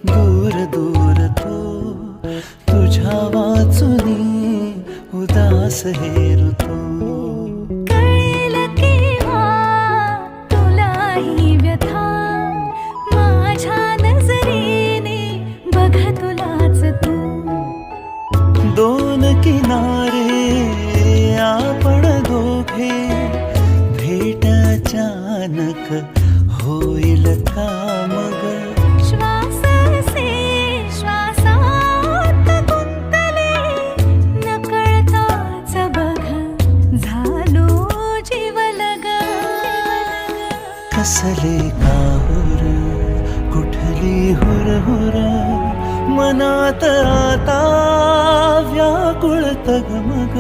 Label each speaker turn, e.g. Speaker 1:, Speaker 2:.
Speaker 1: दूर दूर तो तुझ्या वाचुनी उदास हे ऋतू.
Speaker 2: कळेल केव्हा तुलाही व्यथा, माझ्या नजरेने बघ तुलाच तू.
Speaker 1: दोन किनारे आपण दोघे, भेट अचानक होईल का मग.
Speaker 2: श्वास असे श्वासात गुंतले, नकळताच बघ झालो जीवलग.
Speaker 1: कसले काहुर कुठली हुरहुर, मनात आता व्याकुळ तगमग.